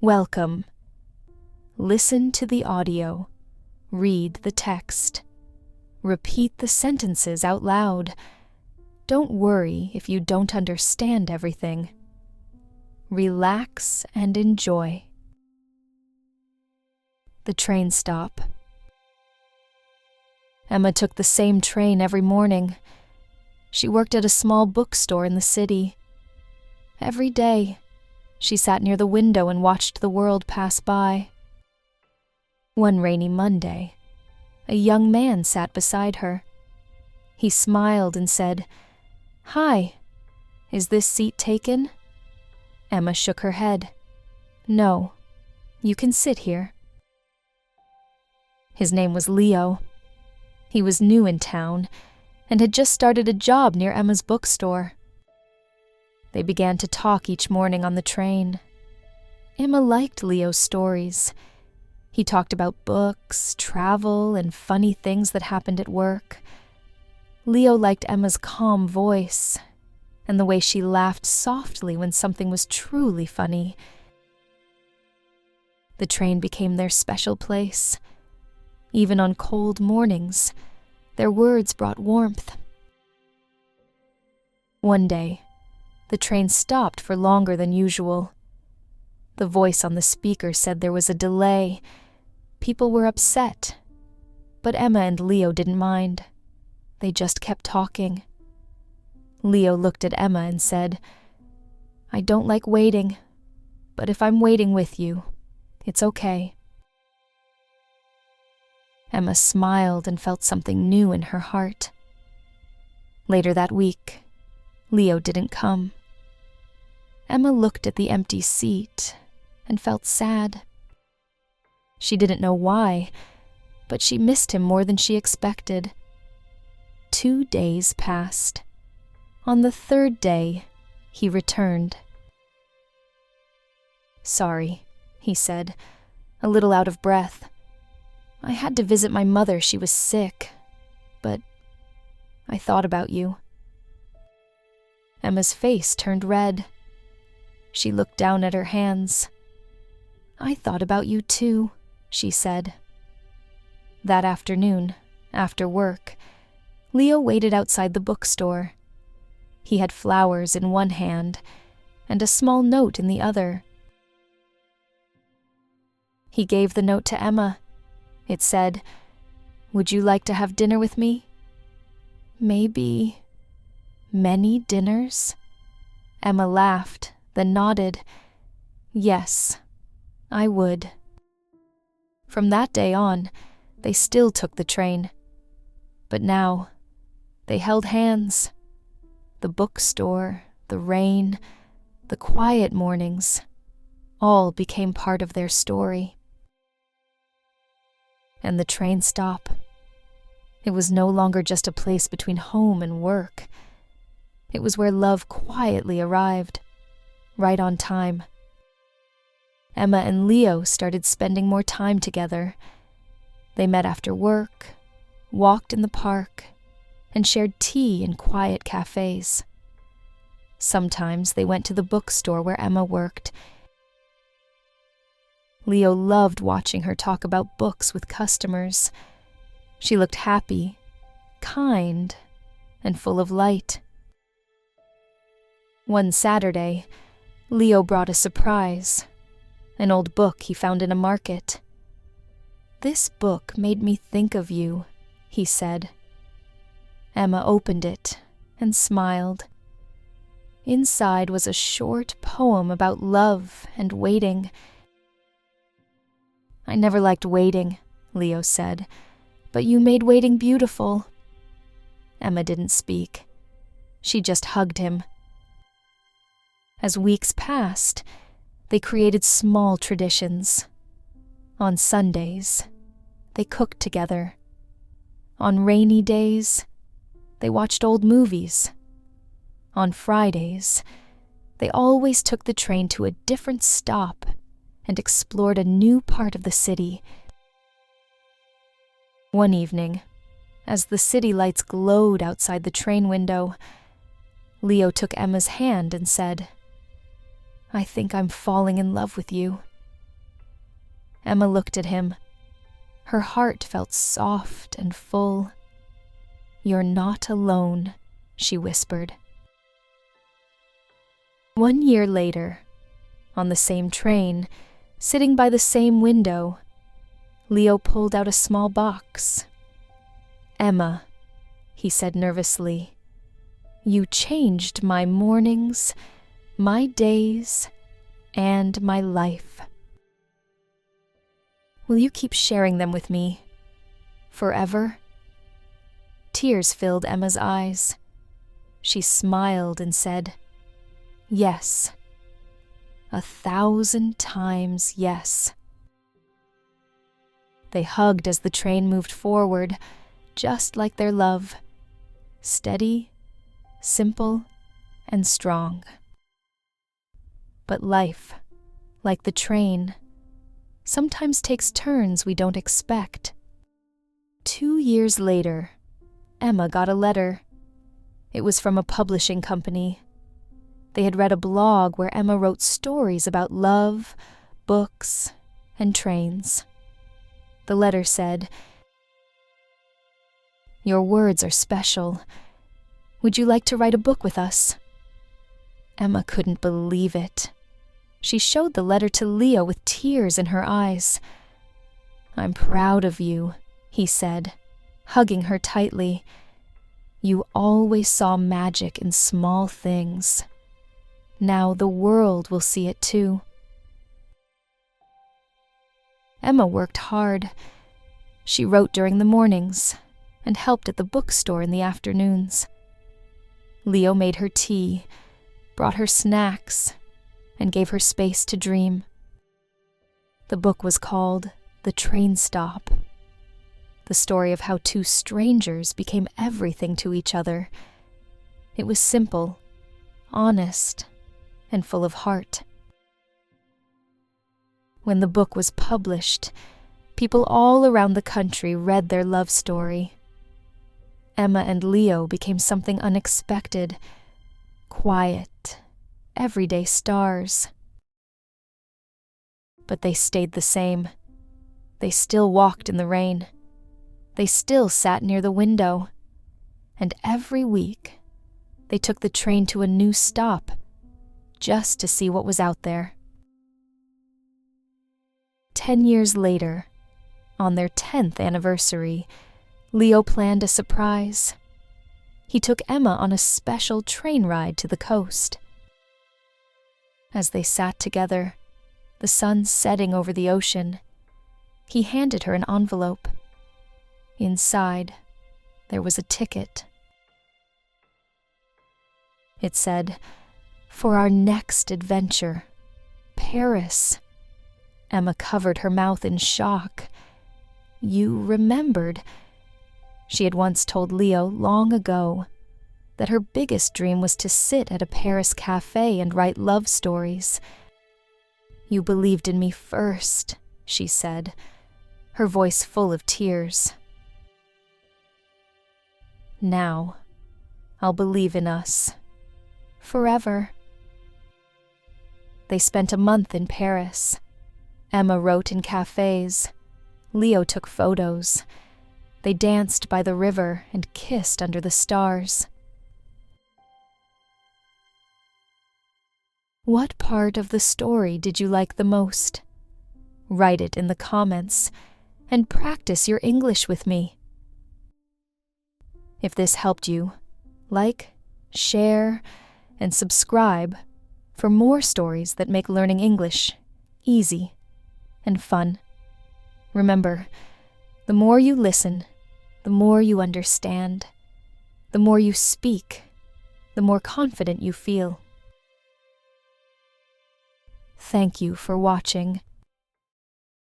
Welcome. Listen to the audio. Read the text. Repeat the sentences out loud. Don't worry if you don't understand everything. Relax and enjoy. The train stop. Emma took the same train every morning. She worked at a small bookstore in the city. Every day, she sat near the window and watched the world pass by. One rainy Monday, a young man sat beside her. He smiled and said, "Hi, is this seat taken?" Emma shook her head. "No, you can sit here." His name was Leo. He was new in town and had just started a job near Emma's bookstore. They began to talk each morning on the train. Emma liked Leo's stories. He talked about books, travel, and funny things that happened at work. Leo liked Emma's calm voice and the way she laughed softly when something was truly funny. The train became their special place. Even on cold mornings, their words brought warmth. One day, the train stopped for longer than usual. The voice on the speaker said there was a delay. People were upset, but Emma and Leo didn't mind. They just kept talking. Leo looked at Emma and said, "I don't like waiting, but if I'm waiting with you, it's okay." Emma smiled and felt something new in her heart. Later that week, Leo didn't come. Emma looked at the empty seat and felt sad. She didn't know why, but she missed him more than she expected. 2 days passed. On the 3rd day, he returned. "Sorry," he said, a little out of breath. "I had to visit my mother. She was sick, but I thought about you." Emma's face turned red. She looked down at her hands. "I thought about you too," she said. That afternoon, after work, Leo waited outside the bookstore. He had flowers in one hand and a small note in the other. He gave the note to Emma. It said, "Would you like to have dinner with me?" "Maybe many dinners?" Emma laughed, then nodded. "Yes, I would." From that day on, they still took the train. But now, they held hands. The bookstore, the rain, the quiet mornings, all became part of their story. And the train stop. It was no longer just a place between home and work. It was where love quietly arrived, right on time. Emma and Leo started spending more time together. They met after work, walked in the park, and shared tea in quiet cafes. Sometimes they went to the bookstore where Emma worked. Leo loved watching her talk about books with customers. She looked happy, kind, and full of light. One Saturday, Leo brought a surprise, an old book he found in a market. "This book made me think of you," he said. Emma opened it and smiled. Inside was a short poem about love and waiting. "I never liked waiting," Leo said, "but you made waiting beautiful." Emma didn't speak. She just hugged him. As weeks passed, they created small traditions. On Sundays, they cooked together. On rainy days, they watched old movies. On Fridays, they always took the train to a different stop and explored a new part of the city. One evening, as the city lights glowed outside the train window, Leo took Emma's hand and said, "I think I'm falling in love with you," Emma looked at him. Her heart felt soft and full. "You're not alone," she whispered. 1 year later, on the same train, sitting by the same window, Leo pulled out a small box. "Emma," he said nervously, "you changed my mornings, my days, and my life. Will you keep sharing them with me? Forever?" Tears filled Emma's eyes. She smiled and said, "Yes. 1,000 times yes." They hugged as the train moved forward, just like their love, steady, simple, and strong. But life, like the train, sometimes takes turns we don't expect. 2 years later, Emma got a letter. It was from a publishing company. They had read a blog where Emma wrote stories about love, books, and trains. The letter said, "Your words are special. Would you like to write a book with us?" Emma couldn't believe it. She showed the letter to Leo with tears in her eyes. "I'm proud of you," he said, hugging her tightly. "You always saw magic in small things. Now the world will see it too." Emma worked hard. She wrote during the mornings and helped at the bookstore in the afternoons. Leo made her tea, brought her snacks, and gave her space to dream. The book was called The Train Stop, the story of how two strangers became everything to each other. It was simple, honest, and full of heart. When the book was published, people all around the country read their love story. Emma and Leo became something unexpected, quiet, everyday stars. But they stayed the same. They still walked in the rain. They still sat near the window. And every week, they took the train to a new stop, just to see what was out there. 10 years later, on their 10th anniversary, Leo planned a surprise. He took Emma on a special train ride to the coast. As they sat together, the sun setting over the ocean, he handed her an envelope. Inside, there was a ticket. It said, "For our next adventure, Paris." Emma covered her mouth in shock. You remembered. She had once told Leo long ago that her biggest dream was to sit at a Paris cafe and write love stories. "You believed in me first," she said, her voice full of tears. "Now, I'll believe in us. Forever." They spent a month in Paris. Emma wrote in cafes. Leo took photos. They danced by the river and kissed under the stars. What part of the story did you like the most? Write it in the comments and practice your English with me. If this helped you, like, share, and subscribe for more stories that make learning English easy and fun. Remember, the more you listen, the more you understand. The more you speak, the more confident you feel. Thank you for watching.